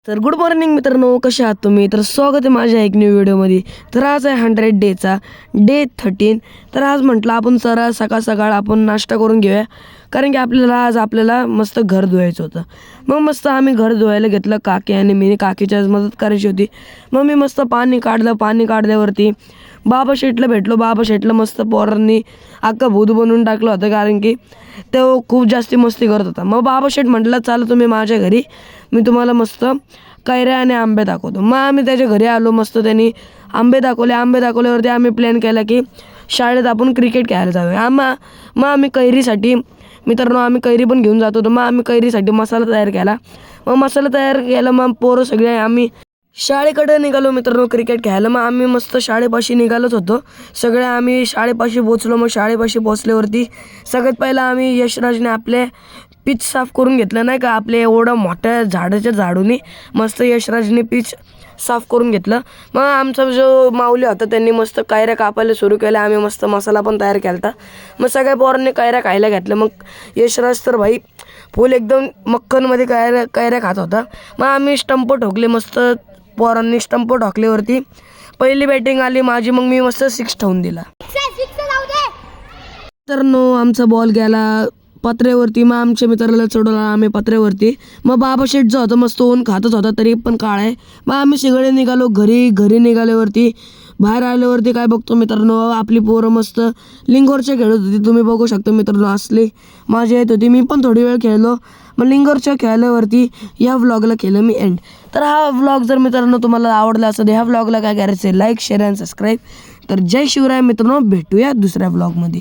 तर good morning मित्रांनो, कसे आहात तुम्ही? तर स्वागत आहे माझ्या एक न्यू व्हिडिओमध्ये. तर आज आहे 100 डेचा डे 13. तर आज म्हटलं आपण सकाळ सकाळ आपण नाश्ता करून घेऊया, कारण की आपल्याला मस्त घर धुवायचं होतं. मग मस्त आम्ही घर धुवायला घेतलं, काकी आणि मी. काकीची मदत करायची होती. मग मी मस्त पाणी काढल्यावरती बाबा शेठला भेटलो. बाबा शेठला मस्त पोरांनी अख्खा भूत बनवून टाकलं होतं, कारण की तो खूप जास्ती मस्ती करत होता. मग बाबा शेठ म्हटलं, चला तुम्ही माझ्या घरी, मी तुम्हाला मस्त कैऱ्या आणि आंबे दाखवतो. मग आम्ही त्याच्या घरी आलो. मस्त त्यांनी आंबे दाखवल्यावरती आम्ही प्लॅन केला की शाळेत आपण क्रिकेट खेळायला जाऊया. मग आम्ही कैरीसाठी मित्रांनो आम्ही कैरी पण घेऊन जात होतो. मग आम्ही कैरीसाठी मसाला तयार केला. मग पोरं सगळे आम्ही शाळेकडे निघालो मित्रांनो क्रिकेट खेळायला. मग आम्ही मस्त शाळेपाशी निघालोच होतो. सगळे आम्ही शाळेपाशी पोचलो. मग शाळेपाशी पोचल्यावरती सगळ्यात पहिला आम्ही यशराजने आपले पिच साफ करून घेतलं, नाही का, आपल्या एवढं मोठ्या झाडूने मस्त यशराजने पिच साफ करून घेतलं. मग आमचा जो माऊली होता त्यांनी मस्त कैऱ्या कापायला सुरू केल्या. आम्ही मस्त मसाला पण तयार केला होता. मग सगळ्या पोरांनी कैऱ्या खायला घेतल्या. मग यशराज तर भाई फुल एकदम मक्खनमध्ये कैऱ्या खात होता. मग आम्ही स्टंप ठोकले. मस्त पोरांनी स्टंप ठोकल्यावरती पहिली बॅटिंग आली माझी. मग मी मस्त 6 ठेवून दिला. तर आमचा बॉल गेला पत्र्यावरती. मग आमच्या मित्राला चढवला आम्ही पत्र्यावरती. मग बाबा शेठ जो होता मस्त ऊन खातच होता, तरी पण काळ आहे. मग आम्ही सगळे निघालो घरी निघाल्यावरती बाहेर आल्यावरती काय बघतो मित्रांनो, आपली पोरं मस्त लिंगोरच्या खेळत होती. तुम्ही बघू शकता मित्रांनो, असली मजा येत होती. मी पण थोडी वेळ खेळलो. मग लिंगोरच्या खेळल्यावरती या व्लॉगला केलं मी एंड. तर हा व्लॉग जर मित्रांनो तुम्हाला आवडला असेल, ह्या व्लॉगला काय करायचं, लाईक शेअर अँड सबस्क्राईब. तर जय शिवराय मित्रांनो, भेटूया दुसऱ्या व्लॉगमध्ये.